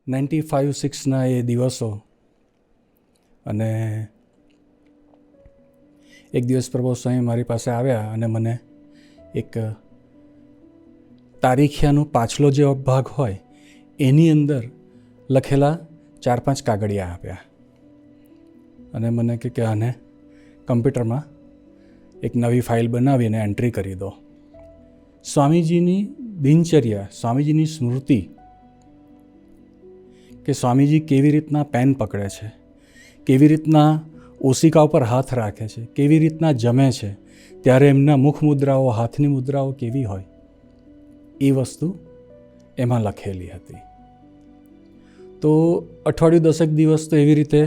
95-6ના એ દિવસો. અને એક દિવસ પ્રભુ સ્વામી મારી પાસે આવ્યા અને મને એક તારીખિયાનો પાછલો જે ભાગ હોય એની અંદર લખેલા 4-5 કાગળિયા આપ્યા અને મને કે આને કમ્પ્યુટરમાં એક નવી ફાઇલ બનાવીને એન્ટ્રી કરી દો. સ્વામીજીની દિનચર્યા, સ્વામીજીની સ્મૃતિ, કે સ્વામીજી કેવી રીતના પેન પકડે છે, કેવી રીતના ઓશિકા ઉપર હાથ રાખે છે, કેવી રીતના જમે છે, ત્યારે એમના મુખ મુદ્રાઓ, હાથની મુદ્રાઓ કેવી હોય, એ વસ્તુ એમાં લખેલી હતી. તો અઠવાડિયું 10 દિવસ તો એવી રીતે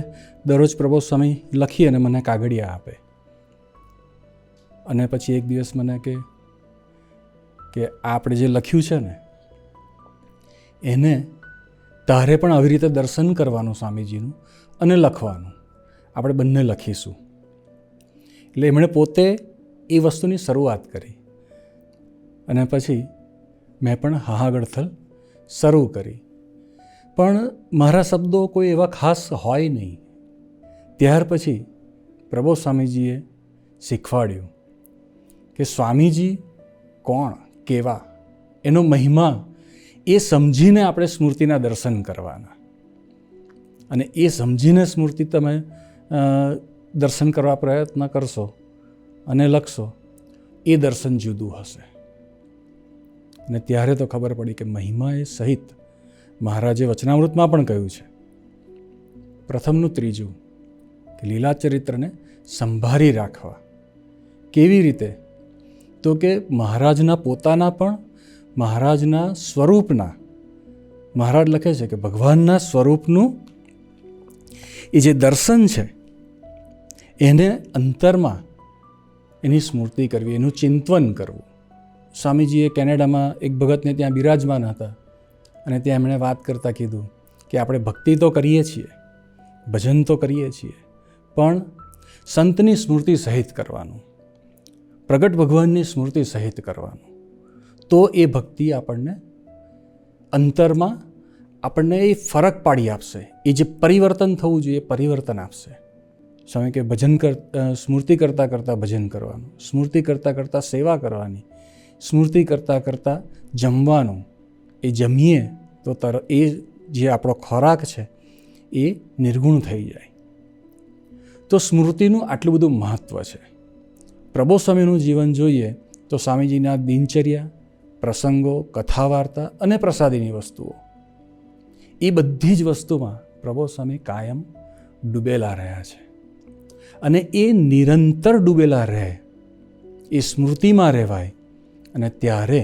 દરરોજ પ્રબોધ સ્વામી લખી અને મને કાગળિયા આપે. અને પછી એક દિવસ મને કે આપણે જે લખ્યું છે ને એને તારે પણ આવી રીતે દર્શન કરવાનું સ્વામીજીનું અને લખવાનું, આપણે બંને લખીશું. એટલે એમણે પોતે એ વસ્તુની શરૂઆત કરી અને પછી મેં પણ હાહાગડથલ શરૂ કરી. પણ મારા શબ્દો કોઈ એવા ખાસ હોય નહીં. ત્યાર પછી પ્રબોધ સ્વામીજીએ શીખવાડ્યું કે સ્વામીજી કોણ, કેવા, એનો મહિમા એ સમજીને આપણે સ્મૃતિના દર્શન કરવાના. અને એ સમજીને સ્મૃતિ તમે દર્શન કરવા પ્રયત્ન કરશો અને લખશો, એ દર્શન જુદું હશે. અને ત્યારે તો ખબર પડી કે મહિમા એ સહિત મહારાજે વચનામૃતમાં પણ કહ્યું છે, પ્રથમનું 3 કે લીલા ચરિત્રને સંભાળી રાખવા. કેવી રીતે? તો કે મહારાજના પોતાના પણ, મહારાજના સ્વરૂપના, મહારાજ લખે છે કે ભગવાનના સ્વરૂપનું એ જે દર્શન છે એને અંતરમાં એની સ્મૃતિ કરવી, એનું ચિંતન કરવું. સ્વામીજીએ કેનેડામાં એક ભગતને ત્યાં બિરાજમાન હતા અને ત્યાં એમણે વાત કરતાં કીધું કે આપણે ભક્તિ તો કરીએ છીએ, ભજન તો કરીએ છીએ, પણ સંતની સ્મૃતિ સહિત કરવાનું, પ્રગટ ભગવાનની સ્મૃતિ સહિત કરવાનું. તો એ ભક્તિ આપણને અંતરમાં આપણને એ ફરક પાડી આપશે. એ જે પરિવર્તન થવું જોઈએ એ પરિવર્તન આપશે. સ્વામી કે ભજન સ્મૃતિ કરતાં કરતાં ભજન કરવાનું, સ્મૃતિ કરતાં કરતાં સેવા કરવાની, સ્મૃતિ કરતાં કરતાં જમવાનું. એ જમીએ તો એ જે આપણો ખોરાક છે એ નિર્ગુણ થઈ જાય. તો સ્મૃતિનું આટલું બધું મહત્ત્વ છે. પ્રબોધ સ્વામીનું જીવન જોઈએ તો સ્વામીજીના દિનચર્યા, પ્રસંગો, કથા વાર્તા અને પ્રસાદીની વસ્તુઓ, એ બધી જ વસ્તુમાં પ્રબોધ સ્વામી કાયમ ડૂબેલા રહ્યા છે. અને એ નિરંતર ડૂબેલા રહે, એ સ્મૃતિમાં રહેવાય. અને ત્યારે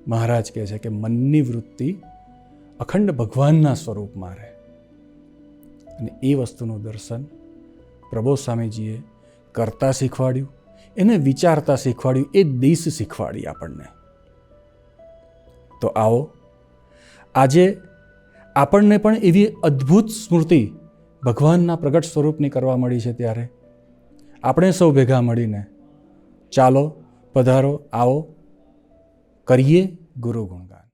મહારાજ કહે છે કે મનની વૃત્તિ અખંડ ભગવાનના સ્વરૂપમાં રહે. અને એ વસ્તુનું દર્શન પ્રબોધ સ્વામીજીએ કરતા શીખવાડ્યું, એને વિચારતા શીખવાડ્યું, એ દિશ શીખવાડી આપણને. તો આવો આજે આપણને પણ એવી અદ્ભુત સ્મૃતિ ભગવાનના પ્રગટ સ્વરૂપની કરવા મળી છે. ત્યારે આપણે સૌ ભેગા મળીને ચાલો, પધારો, આવો, કરીએ ગુરુ ગુણગાન.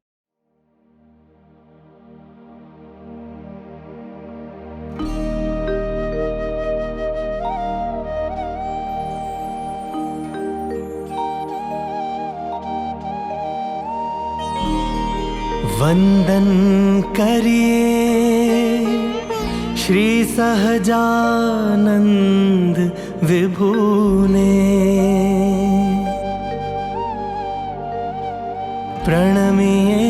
वंदन करिए श्री सहजानंद विभुने, प्रणमिए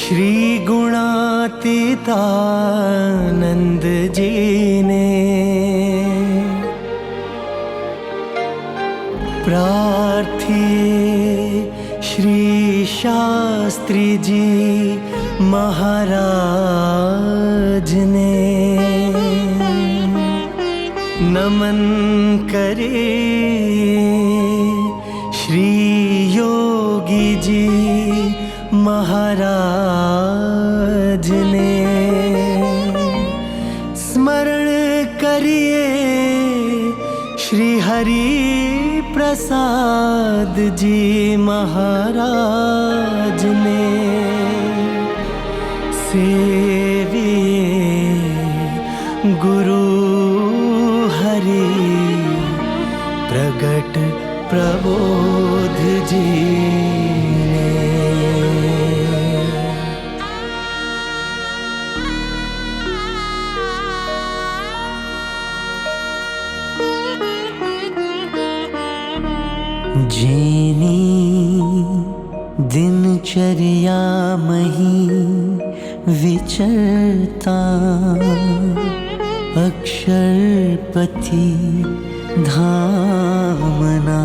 श्री गुणातीतानंद जीने, प्रार्थिए श्री शास्त्री जी महाराज ने, नमन करे श्री योगी जी महाराज ने, स्मरण करिए श्री हरि प्रसाद जी महाराज ने, सेविए गुरु हरि प्रगट प्रबोध जी जेनी दिनचर्या मही विचरता अक्षरपति धामना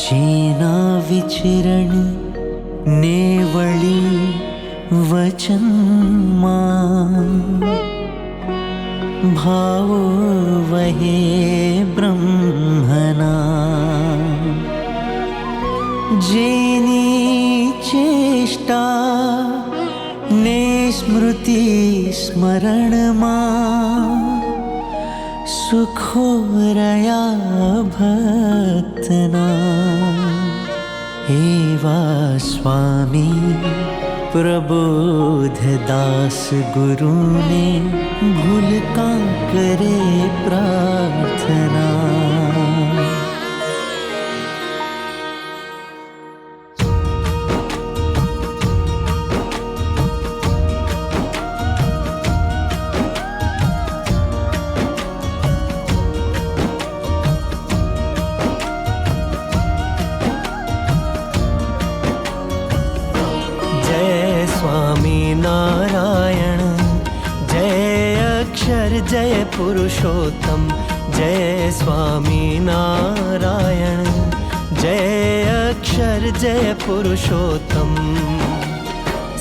जेना विचरण नेवली वचन भाव वहे ब्रह्मना जेनी चेष्टा ने स्मृति स्मरण सुखो रया भक्तना एवा स्वामी प्रबोध दास गुरु ने भूल का करे प्रार्थना। नारायण जय अक्षर जय पुरुषोत्तम जय स्वामी नारायण जय अक्षर जय पुरुषोत्तम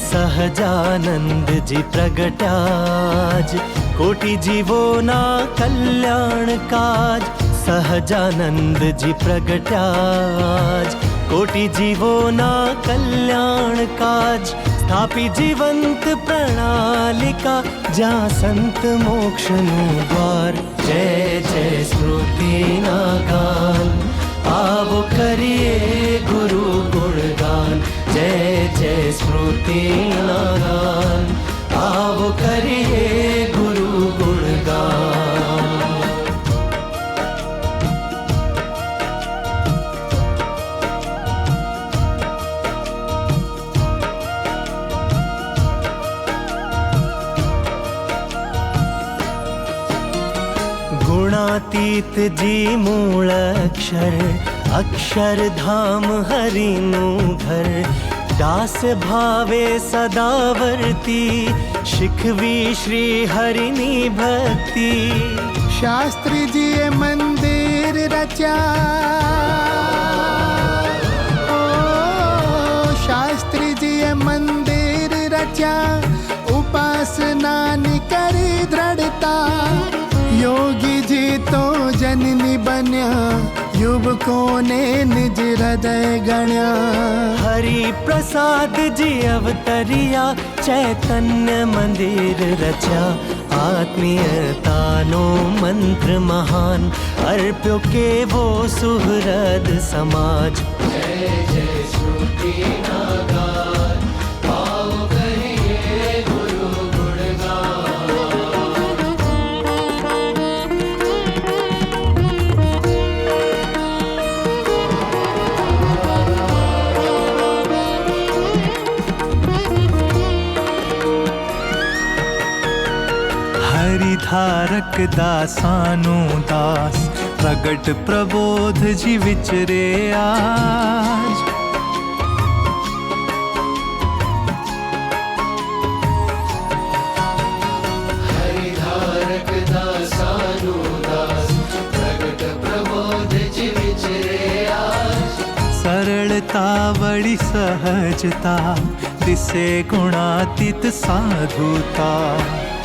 सहजानंद जी प्रगटाज कोटि जीवो ना कल्याण काज सहजानंद जी प्रगटाज कोटि जीवो ना कल्याण काज स्थापी जीवंत प्रणालिका जा संत मोक्षनु द्वार जय जय स्मृति नागान आवो करिए गुरु गुणगान जय जय स्मृति नागान आवो करिए गुरु गुणगान। गुणातीत जी मूल अक्षर अक्षरधाम हरिनु घर दास भावे सदावर्ती शिखवी श्री हरिनी भक्ति शास्त्री जी मंदिर रचा ओ शास्त्री जी मंदिर रचा उपासना करी दृढ़ता योगी जी तो जननी बन्या युवकों ने निज हृदय गण्या हरि प्रसाद जी अवतरिया चैतन्य मंदिर रचा आत्मीयता नो मंत्र महान अर्प्यो के वो सुहृद समाज जय जय श्रुति नागान आओ करिए गुरु गुणगान। हरिधारक दासानु दास प्रगट प्रबोध जी विचरे आज हरिधारक दासानु दास प्रगट प्रबोध जी विचरे आज सरलता बड़ी सहजता दिसे गुणातीत साधुता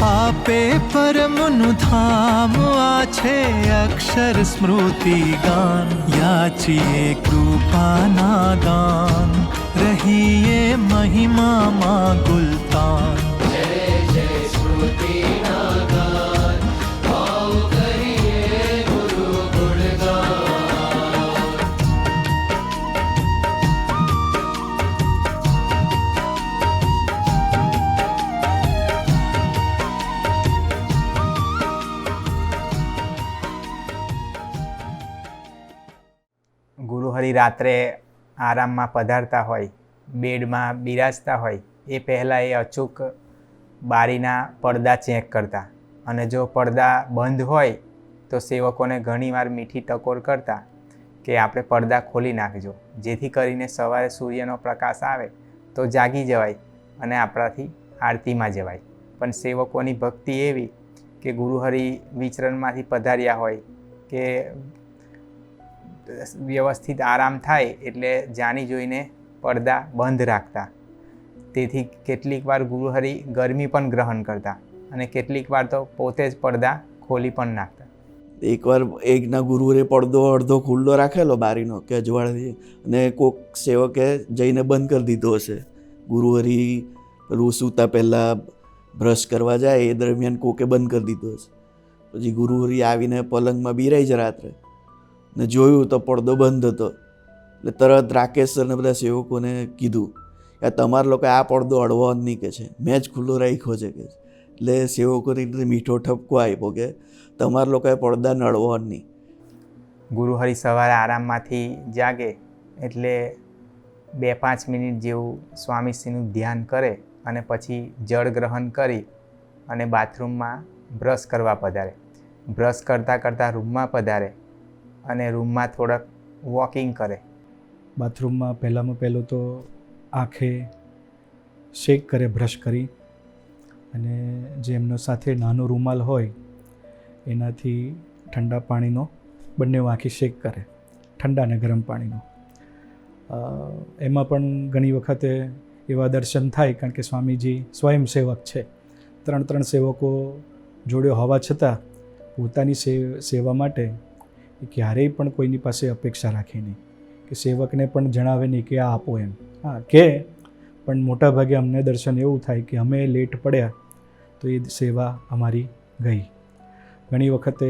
आपे परमनु धाम आछे अक्षर स्मृति गान याचिए कृपा नागान रहिए महिमा माँ गुलतान जय जय स्मृति नागान आओ करिए गुरु गुणगान। ગુરુહરિ રાત્રે આરામમાં પધારતા હોય, બેડમાં બિરાજતા હોય એ પહેલાં એ અચૂક બારીના પડદા ચેક કરતા, અને જો પડદા બંધ હોય તો સેવકોને ઘણીવાર મીઠી ટકોર કરતા કે આપણે પડદા ખોલી નાખજો, જેથી કરીને સવારે સૂર્યનો પ્રકાશ આવે તો જાગી જવાય અને આપણાથી આરતીમાં જવાય. પણ સેવકોની ભક્તિ એવી કે ગુરુહરિ વિચરણમાંથી પધાર્યા હોય કે વ્યવસ્થિત આરામ થાય એટલે જાણી જોઈને પડદા બંધ રાખતા. તેથી કેટલીક વાર ગુરુહરિ ગરમી પણ ગ્રહણ કરતા અને કેટલીક વાર તો પોતે જ પડદા ખોલી પણ નાખતા. એકવાર એકના ગુરુએ પડદો અડધો ખુલ્લો રાખેલો બારીનો કે અજવાળાથી, અને કોઈક સેવકે જઈને બંધ કરી દીધો હશે. ગુરુહરિ પેલું સૂતા પહેલાં બ્રશ કરવા જાય એ દરમિયાન કોકે બંધ કરી દીધો હશે. પછી ગુરુહરિ આવીને પલંગમાં બિરાઈ જ રાત્રે ને જોયું તો પડદો બંધ હતો. એટલે તરત રાકેશ સરને બધા સેવકોને કીધું કે તમારા લોકો આ પડદો અડવો જ નહીં, કે છે મેં જ ખુલ્લો રાખ્યો છે કે. એટલે સેવકોને મીઠો ઠપકો આપ્યો કે તમારા લોકોએ પડદા નડવો જ નહીં. ગુરુહરિ સવારે આરામમાંથી જાગે એટલે 2-5 મિનિટ જેવું સ્વામીશ્રીનું ધ્યાન કરે અને પછી જળ ગ્રહણ કરી અને બાથરૂમમાં બ્રશ કરવા પધારે. બ્રશ કરતાં કરતાં રૂમમાં પધારે અને રૂમમાં થોડોક વોકિંગ કરે. બાથરૂમમાં પહેલું તો આંખે શેક કરે બ્રશ કરી, અને જે એમનો સાથે નાનો રૂમાલ હોય એનાથી ઠંડા પાણીનો બંને આંખે શેક કરે, ઠંડા અને ગરમ પાણીનો. એમાં પણ ઘણી વખતે એવા દર્શન થાય, કારણ કે સ્વામીજી સ્વયંસેવક છે. 3 સેવકો જોડે હોવા છતાં પોતાની સેવા માટે ક્યારેય પણ કોઈની પાસે અપેક્ષા રાખે નહીં, કે સેવકને પણ જણાવે નહીં કે આ આપો એમ. હા કે પણ મોટાભાગે અમને દર્શન એવું થાય કે અમે લેટ પડ્યા તો એ સેવા અમારી ગઈ. ઘણી વખતે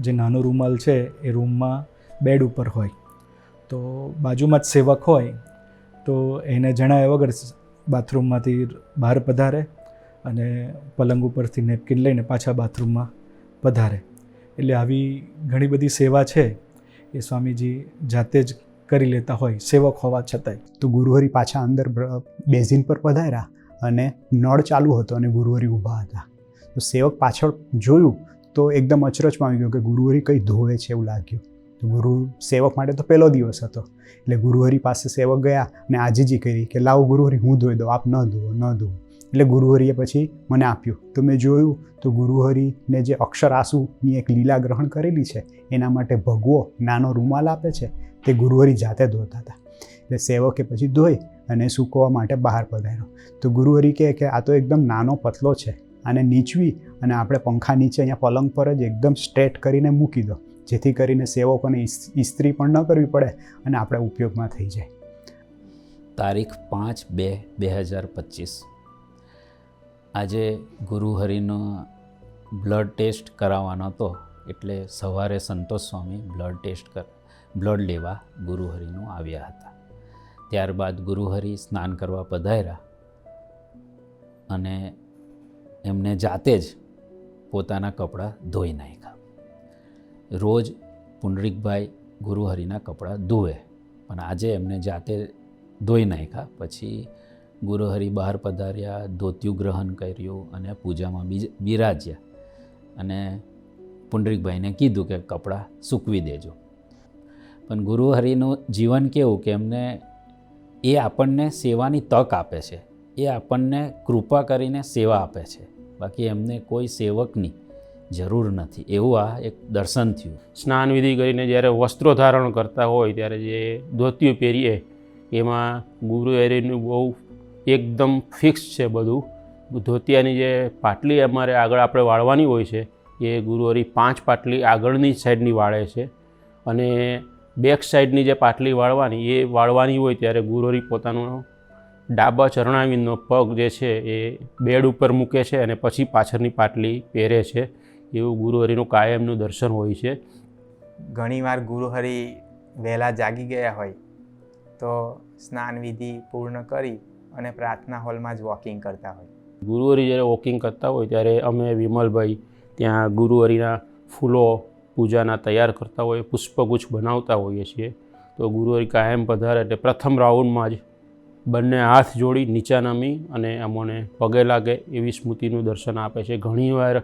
જે નાનો રૂમાલ છે એ રૂમમાં બેડ ઉપર હોય, તો બાજુમાં જ સેવક હોય તો એને જણાવ્યા વગર બાથરૂમમાંથી બહાર પધારે અને પલંગ ઉપરથી નેપકિન લઈને પાછા બાથરૂમમાં પધારે. એટલે આવી ઘણી બધી સેવા છે એ સ્વામીજી જાતે જ કરી લેતા હોય સેવક હોવા છતાંય. તો ગુરુહરિ પાછા અંદર બેઝિન પર પધાર્યા અને નળ ચાલુ હતો અને ગુરુહરિ ઊભા હતા. તો સેવક પાછળ જોયું તો એકદમ અચરજમાં આવી ગયો કે ગુરુહરિ કંઈ ધોવે છે એવું લાગ્યું. તો સેવક માટે તો પહેલો દિવસ હતો, એટલે ગુરુહરિ પાસે સેવક ગયા અને આજીજી કરી કે લાવો ગુરુહરિ હું ધોઈ દઉં, આપ ન ધોવો. એટલે ગુરુહરિએ પછી મને આપ્યું. તો મેં જોયું તો ગુરુહરિને જે અક્ષર આંસુની એક લીલા ગ્રહણ કરેલી છે એના માટે ભગવો નાનો રૂમાલ આપે છે તે ગુરુહરિ જાતે ધોતા હતા. એટલે સેવકે પછી ધોઈ અને સૂકવવા માટે બહાર પધાર્યો. તો ગુરુહરિ કહે કે આ તો એકદમ નાનો પતલો છે, આને નીચવી અને આપણે પંખા નીચે અહીંયા પલંગ પર જ એકદમ સ્ટ્રેટ કરીને મૂકી દો, જેથી કરીને સેવકોને ઇસ્ત્રી પણ ન કરવી પડે અને આપણે ઉપયોગમાં થઈ જાય. તારીખ 5/2/2025 આજે ગુરુહરિનો બ્લડ ટેસ્ટ કરાવવાનો હતો, એટલે સવારે સંતોષ સ્વામી બ્લડ લેવા ગુરુહરિનું આવ્યા હતા. ત્યારબાદ ગુરુહરિ સ્નાન કરવા પધાર્યા અને એમને જાતે જ પોતાના કપડાં ધોઈ નાખ્યા. રોજ પુંડરીકભાઈ ગુરુહરિના કપડાં ધોવે, પણ આજે એમને જાતે ધોઈ નાખ્યા. પછી ગુરુહરિ બહાર પધાર્યા, ધોતિયું ગ્રહણ કર્યું અને પૂજામાં બિરાજ્યા. અને પુંડરીકભાઈને કીધું કે કપડાં સૂકવી દેજો. પણ ગુરુહરિનું જીવન કેવું કે એમને એ આપણને સેવાની તક આપે છે, એ આપણને કૃપા કરીને સેવા આપે છે, બાકી એમને કોઈ સેવકની જરૂર નથી. એવું આ એક દર્શન થયું. સ્નાન વિધિ કરીને જ્યારે વસ્ત્રો ધારણ કરતા હોય ત્યારે જે ધોતિયું પહેરીએ એમાં ગુરુહરિનું બહુ એકદમ ફિક્સ છે બધું. ધોતિયાની જે પાટલી અમારે આગળ આપણે વાળવાની હોય છે એ ગુરુહરિ 5 પાટલી આગળની સાઈડની વાળે છે, અને બેક સાઈડની જે પાટલી વાળવાની હોય ત્યારે ગુરુહરિ પોતાનો ડાબા ચરણાવીનો પગ જે છે એ બેડ ઉપર મૂકે છે અને પછી પાછળની પાટલી પહેરે છે. એવું ગુરુહરિનું કાયમનું દર્શન હોય છે. ઘણીવાર ગુરુહરિ વહેલા જાગી ગયા હોય તો સ્નાન વિધિ પૂર્ણ કરી અને પ્રાર્થના હોલમાં જ વોકિંગ કરતા હોય. ગુરુહરિ જ્યારે વોકિંગ કરતા હોય ત્યારે અમે વિમલભાઈ ત્યાં ગુરુહરિના ફૂલો પૂજાના તૈયાર કરતા હોઈએ, પુષ્પગુચ્છ બનાવતા હોઈએ છીએ. તો ગુરુહરિ કાયમ પધારે એટલે પ્રથમ રાઉન્ડમાં જ બંને હાથ જોડી નીચા નમી અને અમોને પગે લાગે એવી સ્મૃતિનું દર્શન આપે છે. ઘણીવાર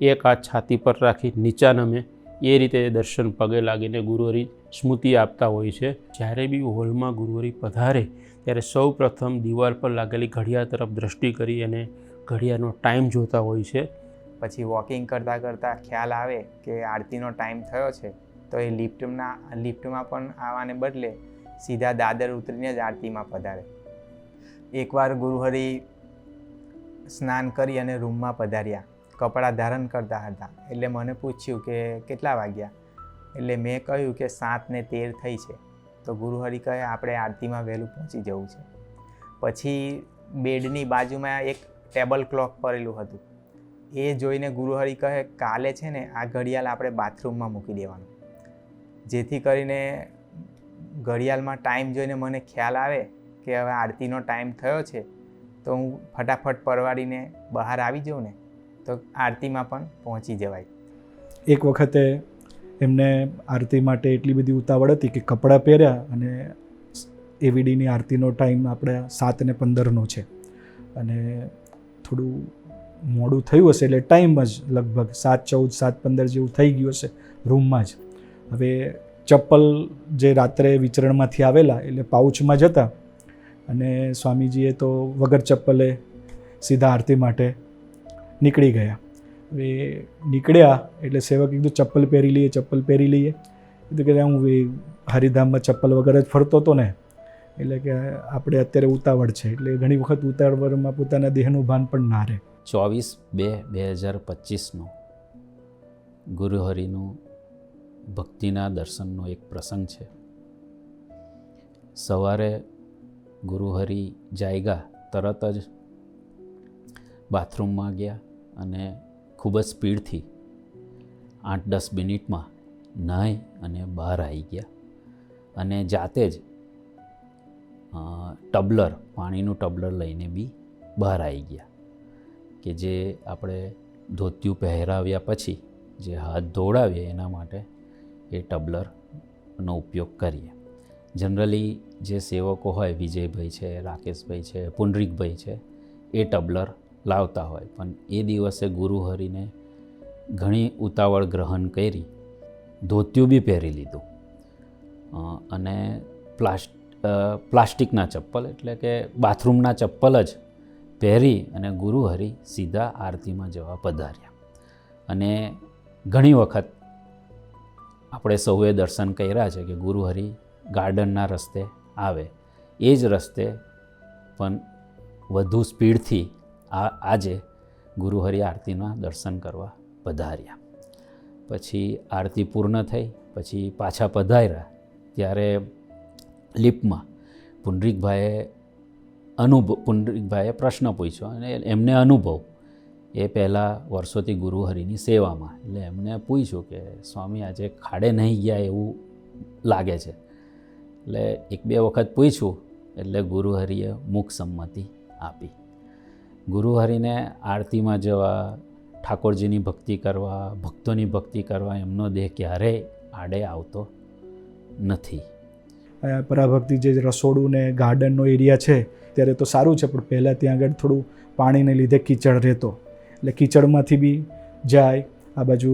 એક હાથ છાતી પર રાખી નીચા નમે એ રીતે દર્શન પગે લાગીને ગુરુહરિ સ્મૃતિ આપતા હોય છે. જ્યારે બી હોલમાં ગુરુહરિ પધારે ત્યારે સૌ પ્રથમ દિવાલ પર લાગેલી ઘડિયાળ તરફ દ્રષ્ટિ કરી અને ઘડિયાળનો ટાઈમ જોતા હોય છે. પછી વોકિંગ કરતાં કરતાં ખ્યાલ આવે કે આરતીનો ટાઈમ થયો છે તો એ લિફ્ટમાં પણ આવવાને બદલે સીધા દાદર ઉતરીને જ આરતીમાં પધારે. એકવાર ગુરુહરિ સ્નાન કરી અને રૂમમાં પધાર્યા, કપડાં ધારણ કરતા હતા. એટલે મને પૂછ્યું કે કેટલા વાગ્યા, એટલે મેં કહ્યું કે 7:13 થઈ છે. તો ગુરુહરિ કહે આપણે આરતીમાં વહેલું પહોંચી જવું છે. પછી બેડની બાજુમાં એક ટેબલ ક્લોક પડેલું હતું. એ જોઈને ગુરુહરિ કહે કાલે છે ને આ ઘડિયાળ આપણે બાથરૂમમાં મૂકી દેવાનું, જેથી કરીને ઘડિયાળમાં ટાઈમ જોઈને મને ખ્યાલ આવે કે હવે આરતીનો ટાઈમ થયો છે તો હું ફટાફટ પરવાડીને બહાર આવી જાઉં ને તો આરતીમાં પણ પહોંચી જવાય. એક વખતે એમને આરતી માટે એટલી બધી ઉતાવળ હતી કે કપડાં પહેર્યા અને એવીડીની આરતીનો ટાઈમ આપણે 7:15નો છે અને થોડું મોડું થયું હશે એટલે ટાઈમ જ લગભગ 7:14 7:15 જેવું થઈ ગયું હશે રૂમમાં જ. હવે ચપ્પલ જે રાત્રે વિચરણમાંથી આવેલા એટલે પાઉચમાં જતા અને સ્વામીજીએ તો વગર ચપ્પલે સીધા આરતી માટે નીકળી ગયા. હવે નીકળ્યા એટલે સેવક કીધું ચપ્પલ પહેરી લઈએ. કીધું કે હું હરિધામમાં ચપ્પલ વગર જ ફરતો હતો ને, એટલે કે આપણે અત્યારે ઉતાવળ છે. એટલે ઘણી વખત ઉતાવળમાં પોતાના દેહનું ભાન પણ ના રહે. 24/2/2025 ગુરુહરિનું ભક્તિના દર્શનનો એક પ્રસંગ છે. સવારે ગુરુહરિ જાગ્યા, તરત જ બાથરૂમમાં ગયા અને ખૂબ જ સ્પીડથી 8-10 મિનિટમાં નાહી અને બહાર આવી ગયા અને જાતે જ પાણીનું ટબલર લઈને બી બહાર આવી ગયા કે જે આપણે ધોતિયું પહેરાવ્યા પછી જે હાથ ધોળાવીએ એના માટે એ ટબલરનો ઉપયોગ કરીએ. જનરલી જે સેવકો હોય, વિજયભાઈ છે, રાકેશભાઈ છે, પુંડરીકભાઈ છે, એ ટબલર લાવતા હોય, પણ એ દિવસે ગુરુહરિને ઘણી ઉતાવળ ગ્રહણ કરી, ધોતિયું બી પહેરી લીધું અને પ્લાસ્ટિકના ચપ્પલ એટલે કે બાથરૂમના ચપ્પલ જ પહેરી અને ગુરુહરિ સીધા આરતીમાં જવા પધાર્યા. અને ઘણી વખત આપણે સૌએ દર્શન કર્યા છે કે ગુરુહરિ ગાર્ડનના રસ્તે આવે, એ જ રસ્તે પણ વધુ સ્પીડથી આજે ગુરુહરિ આરતીના દર્શન કરવા પધાર્યા. પછી આરતી પૂર્ણ થઈ પછી પાછા પધાર્યા ત્યારે લિફ્ટમાં પુંડરીકભાઈએ પ્રશ્ન પૂછ્યો અને એમને અનુભવ, એ પહેલાં વર્ષોથી ગુરુહરિની સેવામાં, એટલે એમને પૂછ્યું કે સ્વામી આજે ખાડે નહીં ગયા એવું લાગે છે. એટલે 1-2 વખત પૂછ્યું એટલે ગુરુહરિએ મુખ સંમતિ આપી. ગુરુહરિને આરતીમાં જવા, ઠાકોરજીની ભક્તિ કરવા, ભક્તોની ભક્તિ કરવા એમનો દેહ ક્યારેય આડે આવતો નથી. પરાભક્તિ જે રસોડું ને ગાર્ડનનો એરિયા છે ત્યારે તો સારું છે, પણ પહેલાં ત્યાં આગળ થોડું પાણીને લીધે કીચડ રહેતો, એટલે કીચડમાંથી બી જાય. આ બાજુ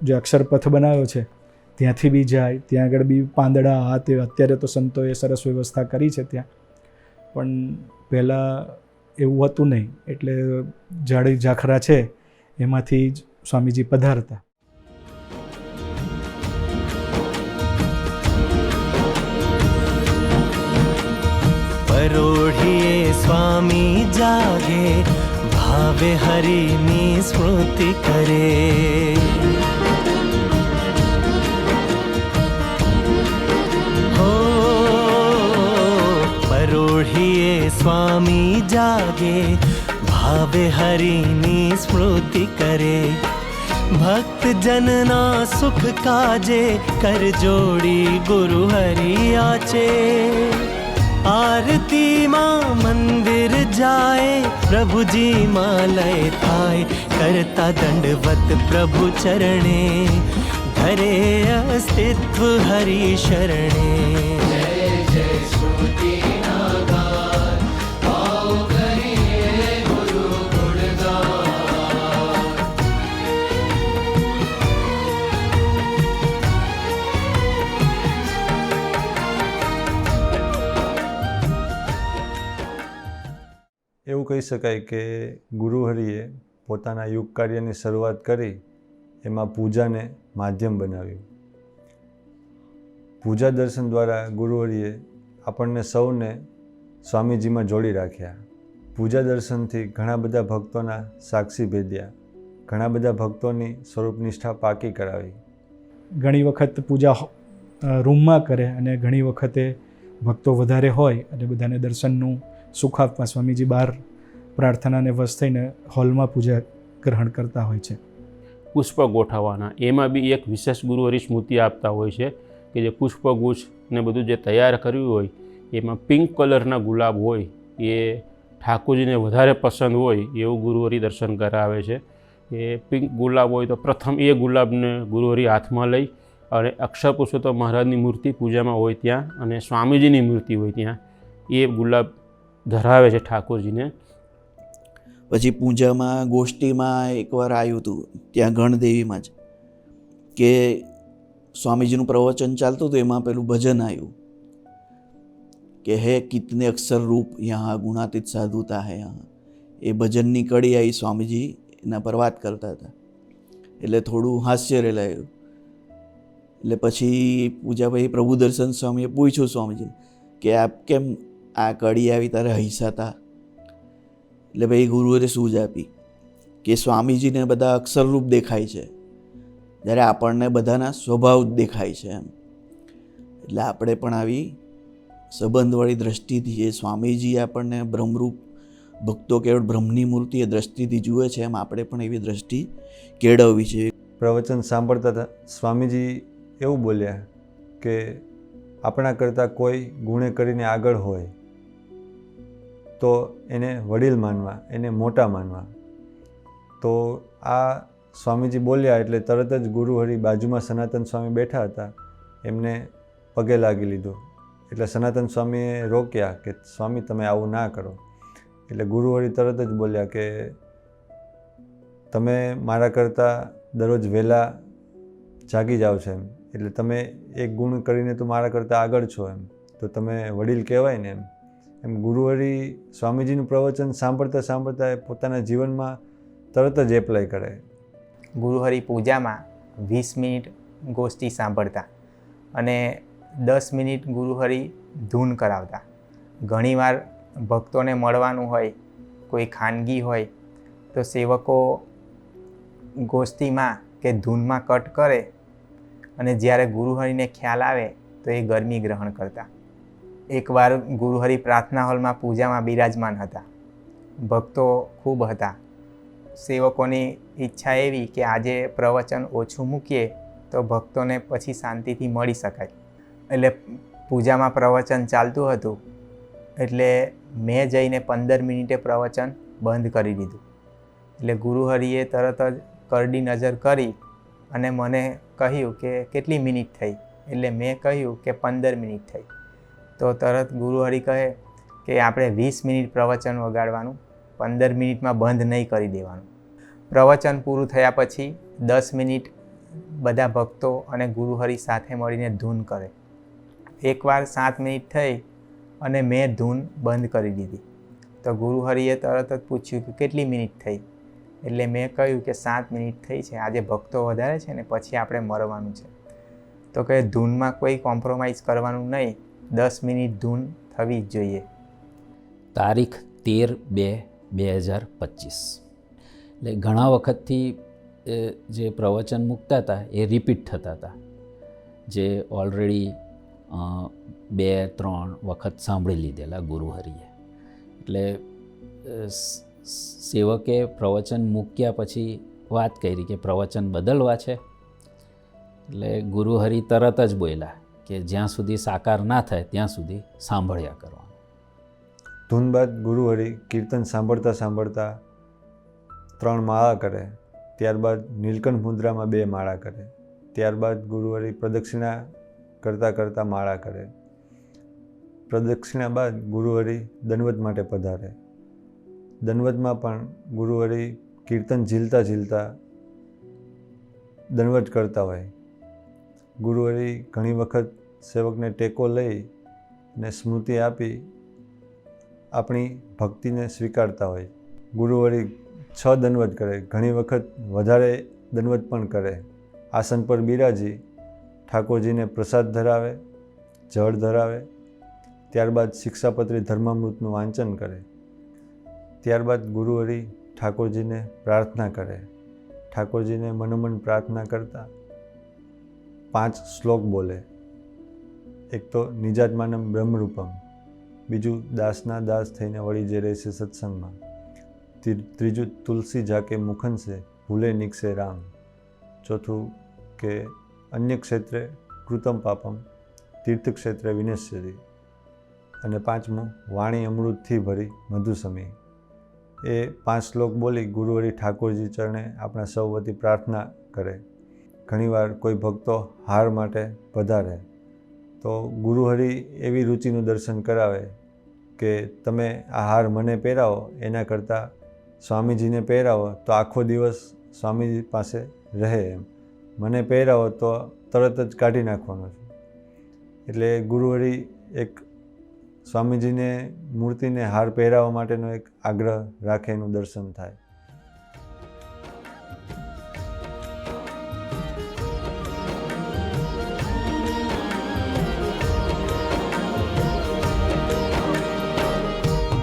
જે અક્ષરપથ બનાવ્યો છે ત્યાંથી બી જાય, ત્યાં આગળ બી પાંદડા આ તે. અત્યારે તો સંતોએ સરસ વ્યવસ્થા કરી છે ત્યાં, પણ પહેલાં એવું હતું નહીં. એટલે જાડી ઝાખરા છે એમાંથી જ સ્વામીજી પધારતા. પરોઢીએ સ્વામી જાગે, ભાવે હરિની સ્મૃતિ કરે. હો પરોઢીએ સ્વામી જાગે, ભાવે હરિની સ્મૃતિ કરે. ભક્ત જનના સુખ કાજે, કર જોડી ગુરુ હરિ આચે. आरती मां मंदिर जाए, प्रभु जी मां लय थाय. करता दंडवत प्रभु चरणे, धरे अस्तित्व हरि शरणे. શ્રુતિના ગાન ભાવ કરીએ ગુરુ ગુણગાન. એવું કહી શકાય કે ગુરુહરિએ પોતાના યુગ કાર્યની શરૂઆત કરી એમાં પૂજાને માધ્યમ બનાવ્યું. પૂજા દર્શન દ્વારા ગુરુહરિએ આપણને સૌને સ્વામીજીમાં જોડી રાખ્યા. પૂજા દર્શનથી ઘણા બધા ભક્તોના સાક્ષી ભેદ્યા, ઘણા બધા ભક્તોની સ્વરૂપ નિષ્ઠા પાકી કરાવી. ઘણી વખત પૂજા રૂમમાં કરે અને ઘણી વખતે ભક્તો વધારે હોય અને બધાને દર્શનનું સુખ આપવા સ્વામીજી બહાર પ્રાર્થનાને વશ થઈને હોલમાં પૂજા ગ્રહણ કરતા હોય છે. પુષ્પ ગોઠવવાના એમાં બી એક વિશેષ ગુરુહરિ સ્મૃતિ આપતા હોય છે કે જે પુષ્પગુચ્છ ને બધું જે તૈયાર કર્યું હોય એમાં પિંક કલરના ગુલાબ હોય એ ઠાકોરજીને વધારે પસંદ હોય એવું ગુરુહરિ દર્શન કરાવે છે. એ પિંક ગુલાબ હોય તો પ્રથમ એ ગુલાબને ગુરુહરિ હાથમાં લઈ અને અક્ષર પુરુષોત્તમ મહારાજની મૂર્તિ પૂજામાં હોય ત્યાં અને સ્વામીજીની મૂર્તિ હોય ત્યાં એ ગુલાબ ધરાવે છે ઠાકોરજીને. પછી પૂજામાં ગોષ્ઠીમાં એકવાર આવ્યું હતું ત્યાં ગણદેવીમાં જ કે સ્વામીજીનું પ્રવચન ચાલતું હતું, એમાં પેલું ભજન આવ્યું કે હે કિતને અક્ષર રૂપ યહાં ગુણાતીત સાધુતા હે યહાં. એ ભજનની કડી આવી, સ્વામીજી એના પર વાત કરતા હતા એટલે થોડું હાસ્ય રેલાયું. એટલે પછી પૂજા પછી પ્રભુ દર્શન સ્વામીએ પૂછ્યું સ્વામીજી કે આપ કેમ આ કડી આવી તારે હૈસાતા? એટલે ભાઈ ગુરુએ સૂઝ આપી કે સ્વામીજીને બધા અક્ષરરૂપ દેખાય છે જ્યારે આપણને બધાના સ્વભાવ દેખાય છે એમ. એટલે આપણે પણ આવી સંબંધવાળી દ્રષ્ટિથી જે સ્વામીજી આપણને બ્રહ્મરૂપ ભક્તો કેવળ બ્રહ્મની મૂર્તિ એ દ્રષ્ટિથી જુએ છે એમ આપણે પણ એવી દ્રષ્ટિ કેળવવી છે. પ્રવચન સાંભળતા હતા સ્વામીજી એવું બોલ્યા કે આપણા કરતાં કોઈ ગુણે કરીને આગળ હોય તો એને વડીલ માનવા, એને મોટા માનવા. તો આ સ્વામીજી બોલ્યા એટલે તરત જ ગુરુહરિ બાજુમાં સનાતન સ્વામી બેઠા હતા એમને પગે લાગી લીધો. એટલે સનાતન સ્વામીએ રોક્યા કે સ્વામી તમે આવું ના કરો. એટલે ગુરુહરિ તરત જ બોલ્યા કે તમે મારા કરતાં દરરોજ વહેલા જાગી જાઓ છો એમ, એટલે તમે એક ગુણ કરીને તો મારા કરતાં આગળ છો એમ, તો તમે વડીલ કહેવાય ને એમ. એમ ગુરુહરિ સ્વામીજીનું પ્રવચન સાંભળતા સાંભળતા પોતાના જીવનમાં તરત જ એપ્લાય કરે. ગુરુહરિ પૂજામાં 20 મિનિટ ગોષ્ઠી સાંભળતા અને 10 મિનિટ ગુરુહરિ ધૂન કરાવતા. ઘણીવાર ભક્તોને મળવાનું હોય, કોઈ ખાનગી હોય તો સેવકો ગોષ્ઠીમાં કે ધૂનમાં કટ કરે અને જ્યારે ગુરુહરિને ખ્યાલ આવે તો એ ગરમી ગ્રહણ કરતા. એકવાર ગુરુહરિ પ્રાર્થના હોલમાં પૂજામાં બિરાજમાન હતા. ભક્તો ખૂબ હતા. સેવકોની ઈચ્છા એવી કે આજે પ્રવચન ઓછું મૂકીએ તો ભક્તોને પછી શાંતિથી મળી શકાય. એટલે પૂજામાં પ્રવચન ચાલતું હતું એટલે મેં જઈને 15 મિનિટે પ્રવચન બંધ કરી દીધું. એટલે ગુરુહરિએ તરત જ કરડી નજર કરી અને મને કહ્યું કે કેટલી મિનિટ થઈ? એટલે મેં કહ્યું કે 15 મિનિટ થઈ. તો તરત ગુરુહરિ કહે કે આપણે 20 મિનિટ પ્રવચન વગાડવાનું, 15 મિનિટમાં બંધ નહીં કરી દેવાનું. પ્રવચન પૂરું થયા પછી 10 મિનિટ બધા ભક્તો અને ગુરુહરિ સાથે મળીને ધૂન કરે. એકવાર 7 મિનિટ થઈ અને મેં ધૂન બંધ કરી દીધી. તો ગુરુહરિએ તરત જ પૂછ્યું કે કેટલી મિનિટ થઈ? એટલે મેં કહ્યું કે 7 મિનિટ થઈ છે, આજે ભક્તો વધારે છે ને પછી આપણે મળવાનું છે. તો કે ધૂનમાં કોઈ કોમ્પ્રોમાઇઝ કરવાનું નહીં, 10 મિનિટ ધૂન થવી જ જોઈએ. તારીખ 13/2/2025. એટલે ઘણા વખતથી જે પ્રવચન મૂકતા હતા એ રિપીટ થતા હતા, જે ઓલરેડી 2-3 વખત સાંભળી લીધેલા ગુરુહરિએ. એટલે સેવકે પ્રવચન મૂક્યા પછી વાત કરી કે પ્રવચન બદલવા છે. એટલે ગુરુહરિ તરત જ બોલ્યા કે જ્યાં સુધી સાકાર ના થાય ત્યાં સુધી સાંભળ્યા કરવાનું. ધૂન બાદ ગુરુહરિ કીર્તન સાંભળતા સાંભળતા 3 માળા કરે, ત્યારબાદ નીલકંઠ મુદ્રામાં 2 માળા કરે, ત્યારબાદ ગુરુહરિ પ્રદક્ષિણા કરતાં કરતાં માળા કરે. પ્રદક્ષિણા બાદ ગુરુહરિ દંડવત માટે પધારે. દંડવતમાં પણ ગુરુહરિ કીર્તન ઝીલતા ઝીલતા દંડવત કરતા હોય. ગુરુહરિ ઘણી વખત સેવકને ટેકો લઈ અને સ્મૃતિ આપી આપણી ભક્તિને સ્વીકારતા હોય. ગુરુહરિ 6 દંડવત કરે, ઘણી વખત વધારે દંડવત પણ કરે. આસન પર બિરાજી ઠાકોરજીને પ્રસાદ ધરાવે, જળ ધરાવે, ત્યારબાદ શિક્ષાપત્રી ધર્મામૃતનું વાંચન કરે. ત્યારબાદ ગુરુહરિ ઠાકોરજીને પ્રાર્થના કરે. ઠાકોરજીને મનોમન પ્રાર્થના કરતા 5 શ્લોક બોલે. એક તો નિજાત્માનમ બ્રહ્મરૂપમ, બીજું દાસના દાસ થઈને વળી જે રહેશે સત્સંગમાં, ત્રીજું તુલસી જાકે મુખન સે ભૂલે નિકસે રામ, ચોથું કે અન્ય ક્ષેત્રે કૃતમ પાપમ તીર્થ ક્ષેત્રે વિનશ્યતિ, અને પાંચમું વાણી અમૃતથી ભરી મધુસમી. એ 5 શ્લોક બોલી ગુરુહરિ ઠાકોરજી ચરણે આપણા સૌ વતી પ્રાર્થના કરે. ઘણીવાર કોઈ ભક્તો હાર માટે પધારે તો ગુરુહરિ એવી રુચિનું દર્શન કરાવે કે તમે આ હાર મને પહેરાવો એના કરતાં સ્વામીજીને પહેરાવો તો આખો દિવસ સ્વામીજી પાસે રહે, એમ મને પહેરાવો તો તરત જ કાઢી નાખવાનો છે. એટલે ગુરુહરિ એક સ્વામીજીને મૂર્તિને હાર પહેરાવવા માટેનો એક આગ્રહ રાખે, એનું દર્શન થાય.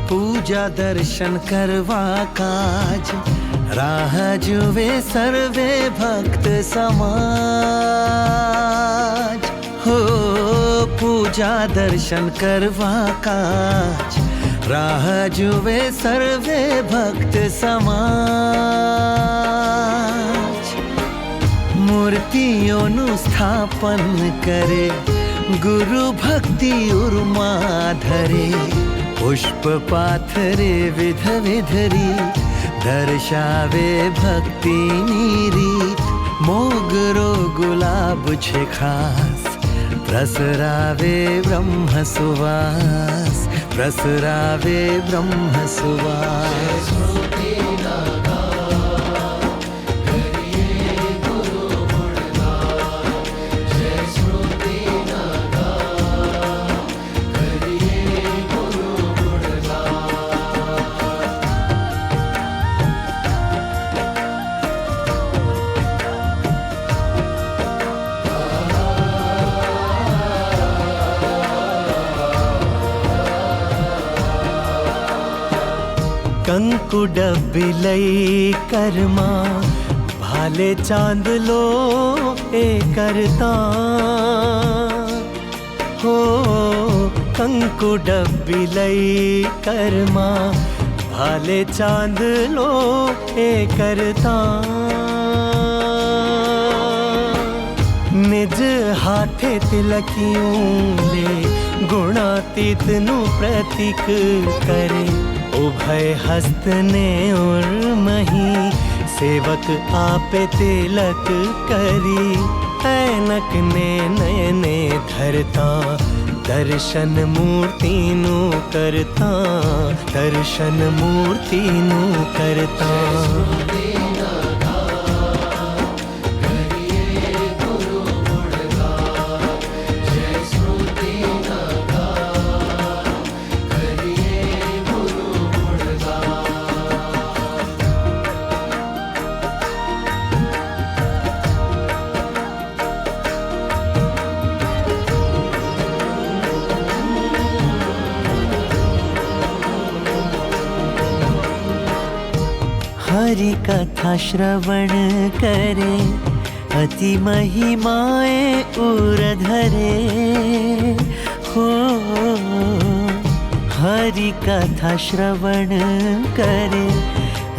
पूजा दर्शन करवा काज राह जुवे सर्वे भक्त समाज हो. पूजा दर्शन करवा काज राह जुवे सर्वे भक्त समाज. મૂર્તિઓનું સ્થાપન કરે ગુરુ ભક્તિ ઉર્મા ધરે. પુષ્પ પાથરે વિધ વિધરી દર્શાવે ભક્તિની રીત. મોગરો ગુલાબ છે ખાસ પ્રસરાવે બ્રહ્મ સુવાસ, પ્રસરાવે બ્રહ્મ સુવાસ. કંકુ ડબ્બી લઈ કરમાં ભાલે ચાંદલો એ કરતા હો. કંકુ ડબ્બી લઈ કરમાં ભાલે ચાંદલો એ કરતા. નિજ હાથે તિલકિયું લે ગુણાતીતનું પ્રતીક કરે. ઉભય હસ્તને ઉર્મહી સેવક આપે તિલક કરી. એનકને નયને ધરતા દર્શન મૂર્તિનું કરતા, દર્શન મૂર્તિનું કરતા. हरि कथा श्रवण करे अति महिमाए उर धरे हो. हरि कथा श्रवण करे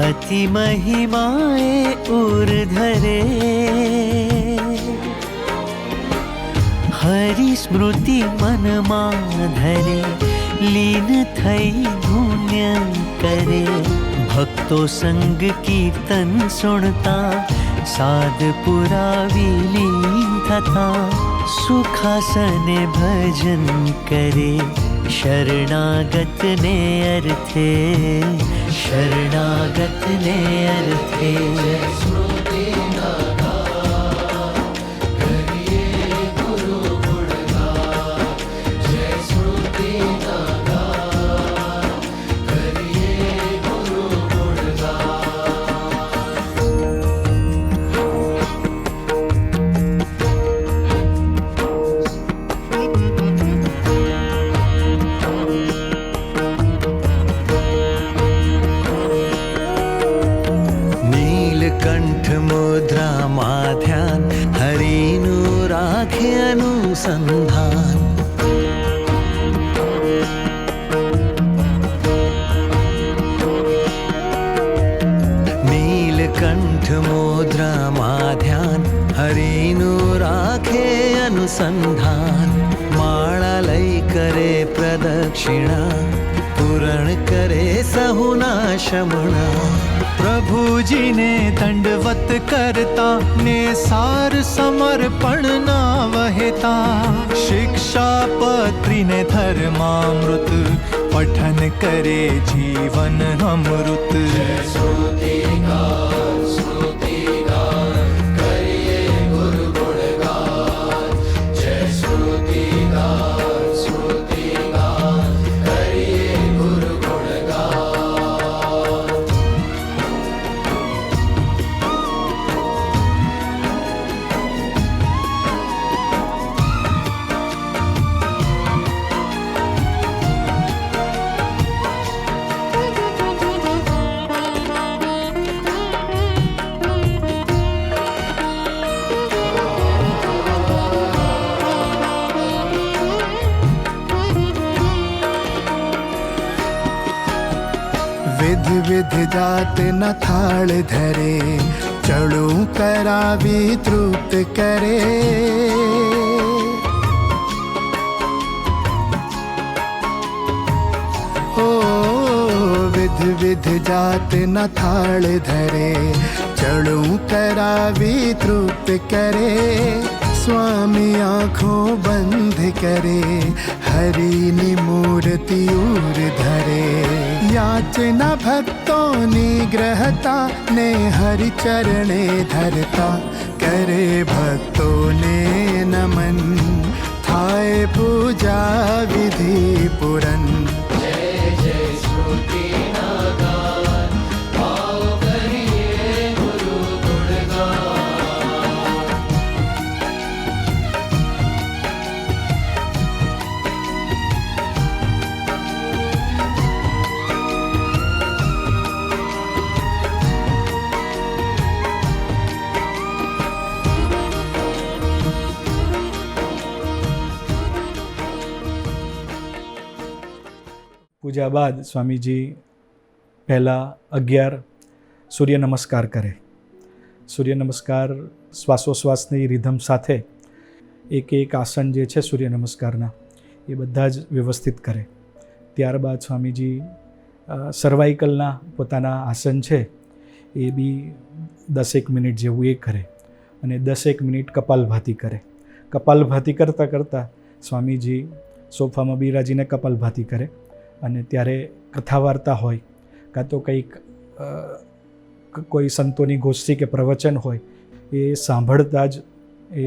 अति महिमाए उर धरे. हरि स्मृति मनमा धरे लीन थई धुन्य करे. भक्तो संग कीर्तन सुनता साध पुरावी लीन थता. सुखासने भजन करे शरणागत ने अर्थे, शरणागत ने अर्थे। नीलकंठ मुद्रा मा ध्यान, हरिनु राखे अनुसंधान। नीलकंठ मुद्रा मा ध्यान, हरिनु राखे अनुसंधान। माळा लई करे प्रदक्षिणा, पूरण करे सहुना शमणा। प्रभुजी ने दंडवत करता, ने सार समर्पण ना वहेता। शिक्षापत्री ने धर्मामृत, पठन करे जीवन अमृत। विध विध जात न थाल धरे, चढ़ू करावी तृप्त करे। ओ विध विध जात न थाल धरे, चढ़ू करावी तृप्त करे। स्वामी आँखों बंद करे, हरि नि मूर्ति उर धरे। याचना भक्तों निग्रहता, ने हरि चरणे धरता। करे भक्तों ने नमन, थाए पूजा विधि पुरन। जय जय श्रुति नागान, आओ करिए गुरु गुणगान। પૂજા બાદ સ્વામીજી પહેલાં 11 સૂર્ય નમસ્કાર કરે. સૂર્ય નમસ્કાર શ્વાસોશ્વાસની રિધમ સાથે એક એક આસન જે છે સૂર્ય નમસ્કારના એ બધા જ વ્યવસ્થિત કરે. ત્યારબાદ સ્વામીજી સર્વાઇકલના પોતાના આસન છે એ બી 10 મિનિટ જેવું એ કરે અને 10 મિનિટ કપાલભાતિ કરે. કપાલભાતિ કરતાં કરતાં સ્વામીજી સોફામાં બિરાજીને કપાલભાતિ કરે અને ત્યારે કથા વાર્તા હોય કાં તો કંઈક કોઈ સંતોની ગોષ્ઠી કે પ્રવચન હોય એ સાંભળતા જ એ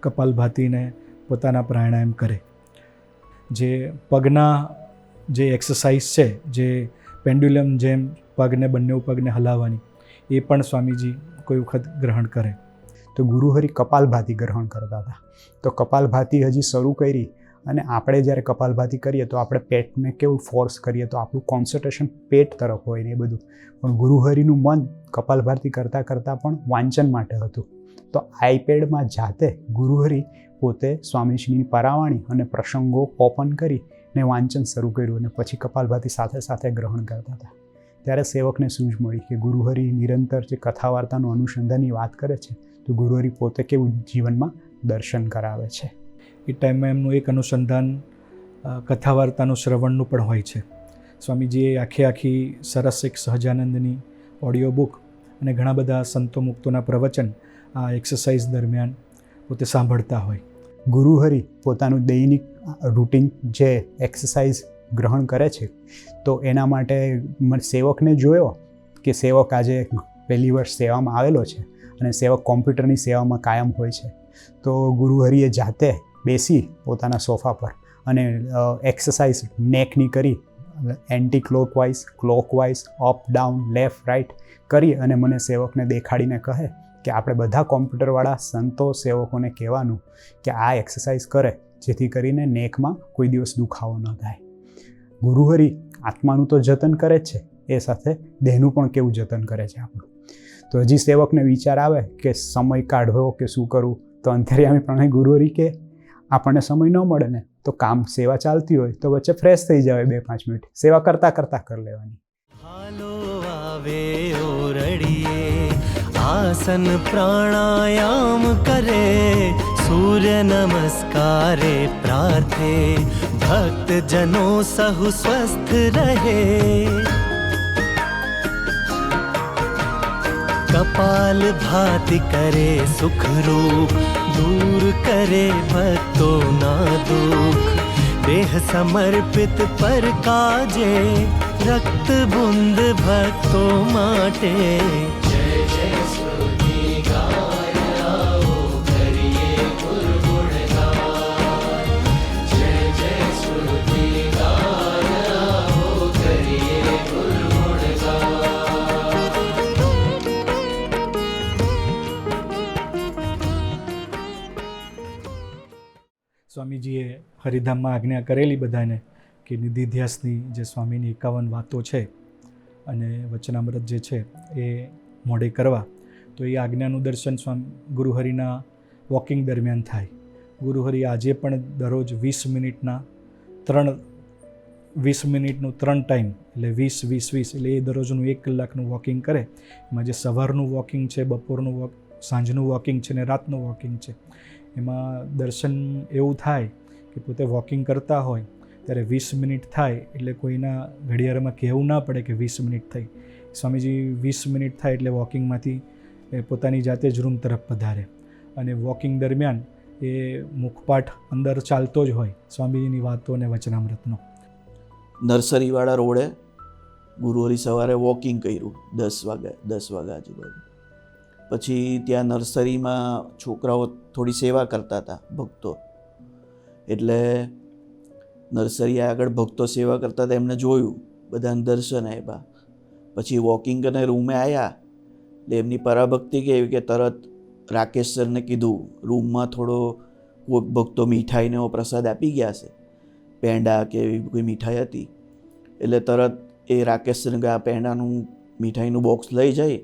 કપાલભાતિને પોતાના પ્રાણાયામ કરે. જે પગના જે એક્સરસાઇઝ છે, જે પેન્ડ્યુલમ જેમ પગને બંને પગને હલાવવાની, એ પણ સ્વામીજી કોઈ વખત ગ્રહણ કરે. તો ગુરુહરિ કપાલભાતિ ગ્રહણ કરતા હતા. તો કપાલભાતિ હજી શરૂ કરી અને આપણે જ્યારે કપાલભાતિ કરીએ તો આપણે પેટને કેવું ફોર્સ કરીએ તો આપણું કોન્સન્ટ્રેશન પેટ તરફ હોય ને એ બધું. પણ ગુરુહરિનું મન કપાલભાતિ કરતાં કરતાં પણ વાંચન માટે હતું. તો આઈપેડમાં જાતે ગુરુહરિ પોતે સ્વામીશ્રીની પરાવાણી અને પ્રસંગો ઓપન કરી ને વાંચન શરૂ કર્યું અને પછી કપાલભાતિ સાથે સાથે ગ્રહણ કરતા હતા. ત્યારે સેવકને સૂઝ મળી કે ગુરુહરિ નિરંતર જે કથા વાર્તાનું અનુસંધાનની વાત કરે છે તો ગુરુહરિ પોતે કેવું જીવનમાં દર્શન કરાવે છે. એ ટાઈમમાં એમનું એક અનુસંધાન કથા વાર્તાનું શ્રવણનું પણ હોય છે. સ્વામીજીએ આખી સરસ એક સહજાનંદની ઓડિયો બુક અને ઘણા બધા સંતો મુક્તોના પ્રવચન આ એક્સરસાઇઝ દરમિયાન પોતે સાંભળતા હોય. ગુરુહરિ પોતાનું દૈનિક રૂટીન જે એક્સરસાઇઝ ગ્રહણ કરે છે, તો એના માટે સેવકને જોયો કે સેવક આજે પહેલી વર્ષ સેવામાં આવેલો છે અને સેવક કોમ્પ્યુટરની સેવામાં કાયમ હોય છે. તો ગુરુહરિએ જાતે બેસી પોતાના સોફા પર અને એક્સરસાઇઝ નેકની કરી, anti clockwise up down left right કરી અને મને સેવકને દેખાડીને કહે કે આપણે બધા કોમ્પ્યુટરવાળા સંતો સેવકોને કહેવાનું કે આ એક્સરસાઇઝ કરે, જેથી કરીને નેકમાં કોઈ દિવસ દુખાવો ન થાય. ગુરુહરિ આત્માનું તો જતન કરે જ છે, એ સાથે દેહનું પણ કેવું જતન કરે છે આપણું. તો હજી સેવકને વિચાર આવે કે સમય કાઢવો કે શું કરવું, તો અંતર્યામી પ્રણય ગુરુહરિ કે આપણને સમય ન મળે ને તો કામ સેવા ચાલતી હોય તો વચ્ચે ફ્રેશ થઈ જાય 2-5 મિનિટ સેવા કરતાં કરતાં કરી લેવાની. હાલો આવે ઓરડીએ, આસન પ્રાણાયામ કરે, સૂર્ય નમસ્કારે પ્રાર્થે, ભક્ત જનો સહુ સ્વસ્થ રહે. કપાલ ભાતિ કરે સુખરૂપ, दूर करे भक्तों दुख, देह समर्पित पर काजे, रक्त बूंद भक्तों माटे. जय जय श्रुति गाय आओ करिए गुरु गुणगान, जय जय श्रुति गाय आओ करिए गुरु गुणगान. સ્વામીજીએ હરિધામમાં આજ્ઞા કરેલી બધાને કે નિધિધ્યાસની જે સ્વામીની 51 વાતો છે અને વચનામૃત જે છે એ મોડે કરવા, તો એ આજ્ઞાનું દર્શન ગુરુહરિના વોકિંગ દરમિયાન થાય. ગુરુહરિ આજે પણ દરરોજ 20 મિનિટનું 3 ટાઈમ એટલે 20-20-20 એટલે એ દરરોજનું 1 કલાકનું વોકિંગ કરે. એમાં જે સવારનું વોકિંગ છે, બપોરનું સાંજનું વોકિંગ છે ને રાતનું વોકિંગ છે, એમાં દર્શન એવું થાય કે પોતે વોકિંગ કરતા હોય ત્યારે 20 મિનિટ થાય એટલે કોઈના ઘડિયાળમાં કહેવું ના પડે કે 20 મિનિટ થઈ. સ્વામીજી 20 મિનિટ થાય એટલે વોકિંગમાંથી પોતાની જાતે જ રૂમ તરફ પધારે અને વોકિંગ દરમિયાન એ મુખપાઠ અંદર ચાલતો જ હોય સ્વામીજીની વાતો અને વચનામૃતનો. નર્સરીવાળા રોડે ગુરુહરિ સવારે વોકિંગ કર્યું 10 વાગ્યા આજુબાજુ. પછી ત્યાં નર્સરીમાં છોકરાઓ થોડી સેવા કરતા હતા, ભક્તો. એટલે નર્સરી આગળ ભક્તો સેવા કરતા હતા, એમને જોયું, બધાને દર્શન આપ્યા. પછી વોકિંગ અને રૂમે આવ્યા એટલે એમની પરાભક્તિ કેવી કે તરત રાકેશ સરને કીધું, રૂમમાં થોડો ભક્તો મીઠાઈનો પ્રસાદ આપી ગયા છે, પેંડા કે એવી કોઈ મીઠાઈ હતી. એટલે તરત એ રાકેશ સરને આ પેંડાનું મીઠાઈનું બોક્સ લઈ જાય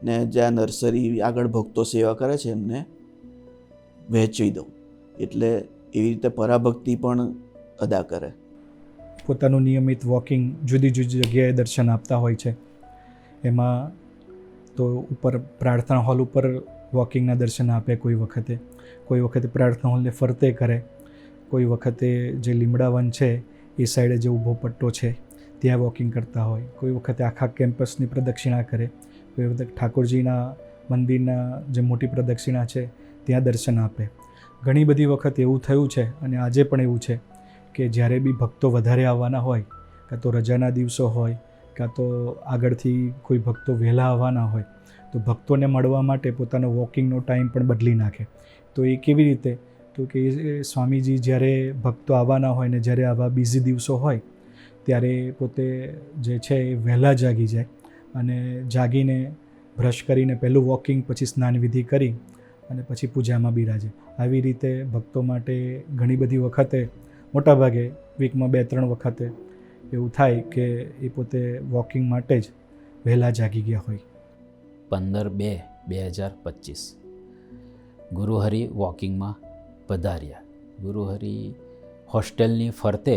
ને જ્યાં નર્સરી આગળ ભક્તો સેવા કરે છે એમને વહેંચી દઉં. એટલે એવી રીતે પરાભક્તિ પણ અદા કરે. પોતાનું નિયમિત વોકિંગ જુદી જુદી જગ્યાએ દર્શન આપતા હોય છે. એમાં તો ઉપર પ્રાર્થના હોલ ઉપર વોકિંગના દર્શન આપે, કોઈ વખતે પ્રાર્થના હોલને ફરતે કરે, કોઈ વખતે જે લીમડાવન છે એ સાઈડે જે ઊભો પટ્ટો છે ત્યાં વોકિંગ કરતા હોય, કોઈ વખતે આખા કેમ્પસની પ્રદક્ષિણા કરે, કોઈ વખતે ઠાકોરજીના મંદિરના જે મોટી પ્રદક્ષિણા છે ત્યાં દર્શન આપે. ઘણી બધી વખત એવું થયું છે અને આજે પણ એવું છે કે જ્યારે બી ભક્તો વધારે આવવાના હોય, કાં તો રજાના દિવસો હોય, કાં તો આગળથી કોઈ ભક્તો વહેલા આવવાના હોય, તો ભક્તોને મળવા માટે પોતાનો વોકિંગનો ટાઈમ પણ બદલી નાખે. તો એ કેવી રીતે? તો કે સ્વામીજી જ્યારે ભક્તો આવવાના હોય ને જ્યારે આવા બિઝી દિવસો હોય ત્યારે પોતે જે છે એ વહેલા જાગી જાય અને જાગીને બ્રશ કરીને પહેલું વોકિંગ, પછી સ્નાન વિધિ કરી અને પછી પૂજામાં બિરાજે. આવી રીતે ભક્તો માટે ઘણી બધી વખતે, મોટાભાગે વીકમાં 2-3 વખતે એવું થાય કે એ પોતે વોકિંગ માટે જ વહેલા જાગી ગયા હોય. 15/2/2025 ગુરુહરિ વોકિંગમાં પધાર્યા. ગુરુહરિ હોસ્ટેલની ફરતે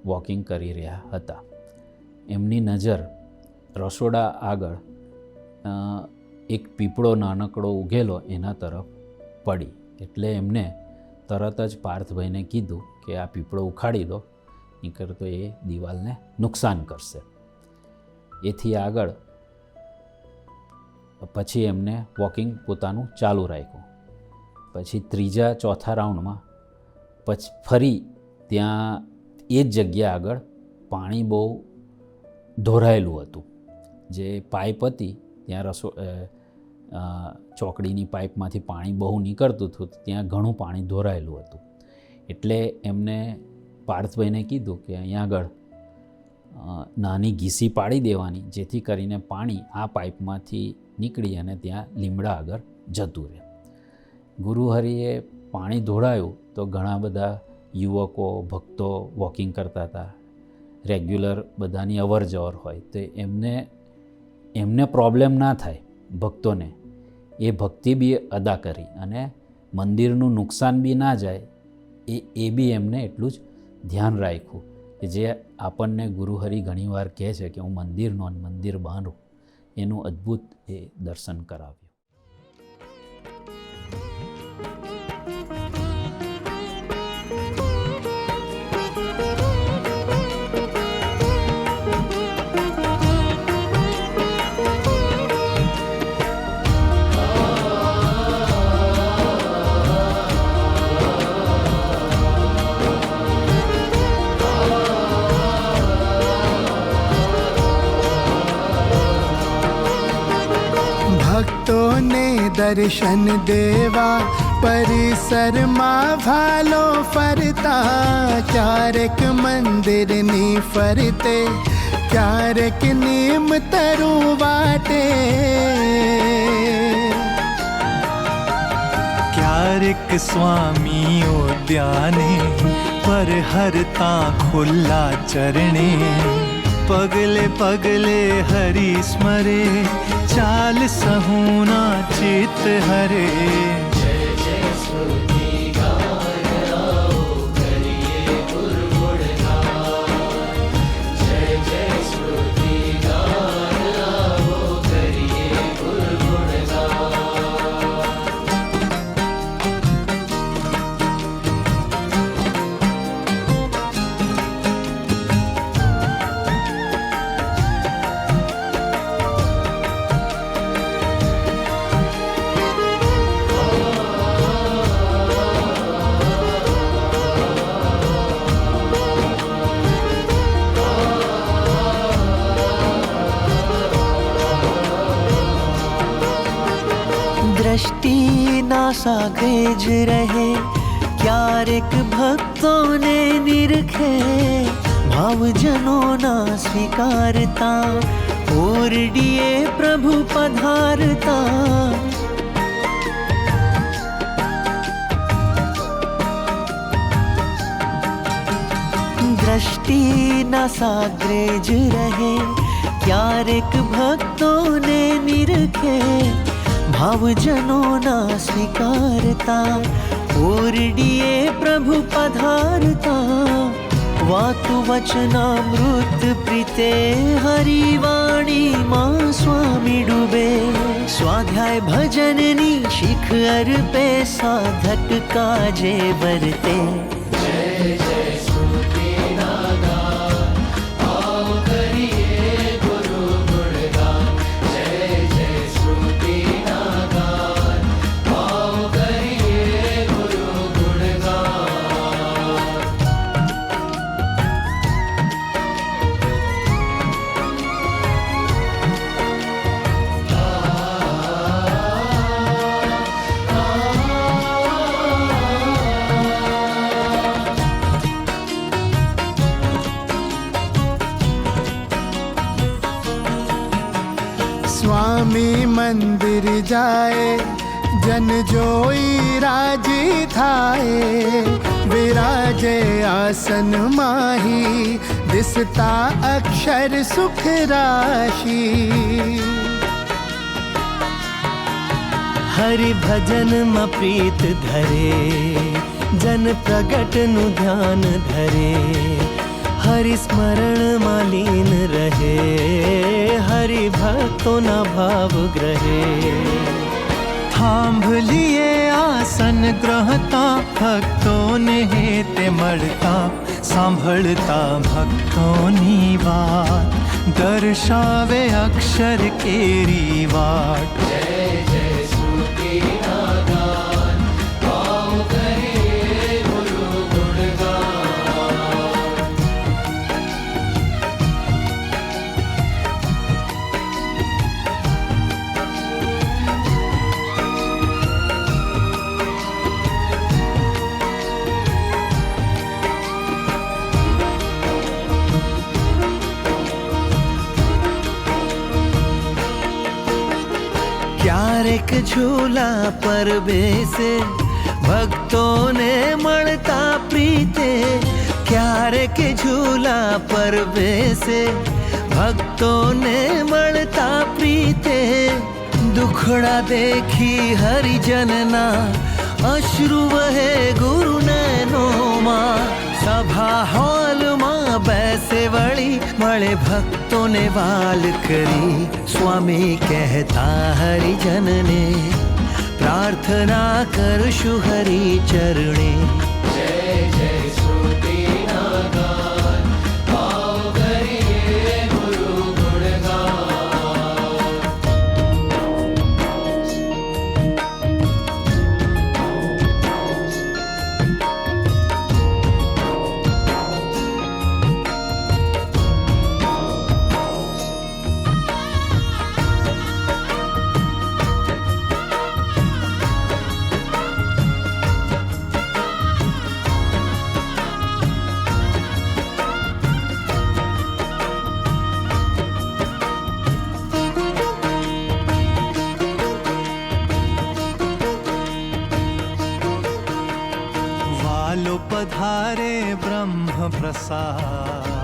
વોકિંગ કરી રહ્યા હતા. એમની નજર રસોડા આગળ એક પીપળો નાનકડો ઉગેલો એના તરફ પડી. એટલે એમને તરત જ પાર્થભાઈને કીધું કે આ પીપળો ઉખાડી દો, નહીંતર તો એ દિવાલને નુકસાન કરશે. એથી આગળ પછી એમને વોકિંગ પોતાનું ચાલુ રાખ્યું. પછી ત્રીજા ચોથા રાઉન્ડમાં પછી ફરી ત્યાં એ જ જગ્યા આગળ પાણી બહુ ધોરાયેલું હતું. જે પાઇપ હતી ત્યાં ચોકડીની પાઇપમાંથી પાણી બહુ નીકળતું હતું, ત્યાં ઘણું પાણી ધોરાયેલું હતું. એટલે એમને પાર્થભાઈને કીધું કે અહીંયા આગળ નાની ઘીસી પાડી દેવાની, જેથી કરીને પાણી આ પાઇપમાંથી નીકળી અને ત્યાં લીમડા આગળ જતું રહે. ગુરુહરિએ પાણી ધોળાયું તો ઘણા બધા યુવકો ભક્તો વોકિંગ કરતા હતા, રેગ્યુલર બધાની અવર જવર હોય, તો એમને પ્રોબ્લેમ ના થાય ભક્તોને, એ ભક્તિ બી અદા કરી અને મંદિરનું નુકસાન બી ના જાય એ બી એમને એટલું જ ધ્યાન રાખ્યું કે જે આપણને ગુરુહરિ ઘણીવાર કહે છે કે હું મંદિરનો મંદિર બાંધું, એનું અદ્ભુત એ દર્શન કરાવ્યું. दर्शन देवा परिसરમાં ભાલો ફરતા, ક્યારેક મંદિરની ફરતે ક્યારેક નીમ તરુ વાટે, ક્યારેક સ્વામી ઉદ્યાને પર હરતા ખુલ્લા ચરણે, પગલે પગલે હરિ સ્મરે ચાલ સહુના ચિત હરે. जय जय श्रुति गान आओ करिए गुरु गुणगान, जय जय श्रुति गान आओ करिए गुरु गुणगान. दृष्टि नासाग्रे ज रहे, क्यारेक भक्तों ने निरखे, भावजनों ना स्वीकारता, ओरडिए प्रभु पधारता. दृष्टि नासाग्रे ज रहे, क्यारेक भक्तों ने निरखे, भावजनों ना स्वीकारता, ओरडिए प्रभु पधारता. वातु वचनामृत प्रीते हरिवाणी मां स्वामी डूबे, स्वाध्याय भजननी शिख अर्पे, साधक काजे वर्ते. जय जय श्रुति नागान आओ करिए गुरु गुणगान, जय जय श्रुति नागान आओ करिए गुरु गुणगान. स्वामी मंदिर जाए जन जोई राजी थाए, विराजे आसन माही दिसता अक्षर सुख राशि. હરિ ભજનમાં પ્રીત ધરે, જન પ્રગટનું ધ્યાન ધરે, હરિ સ્મરણમાં લીન રહે, હરિ ભક્તોના ભાવ ગ્રહે. થાંભલીએ આસન ગ્રહતા, ભક્તોને હેતે મળતા, સાંભળતા ભક્તોની વાત, દર્શાવે અક્ષર કેરી વાટ. जय जय श्रुति नागान ક્યારેક ઝૂલા પર બેસે ભક્તોને મળતા પ્રીતે, ક્યારેક ઝૂલા પર બેસે ભક્તોને મળતા પ્રીતે, દુખડા દેખી હરિજનના અશ્રુ વહે ગુરુ નયનોમાં, સભા હોલમાં બેસે વળી મળે ભક્તોને વાલ કરી, સ્વામી કહેતા હરિજનને પ્રાર્થના કરશું હરિ ચરણે. જય જય શ્રુતિના ગાન, આવો કરીએ ગુરુ ગુણગાન. વાલો પધારે બ્રહ્મ પ્રસાદ,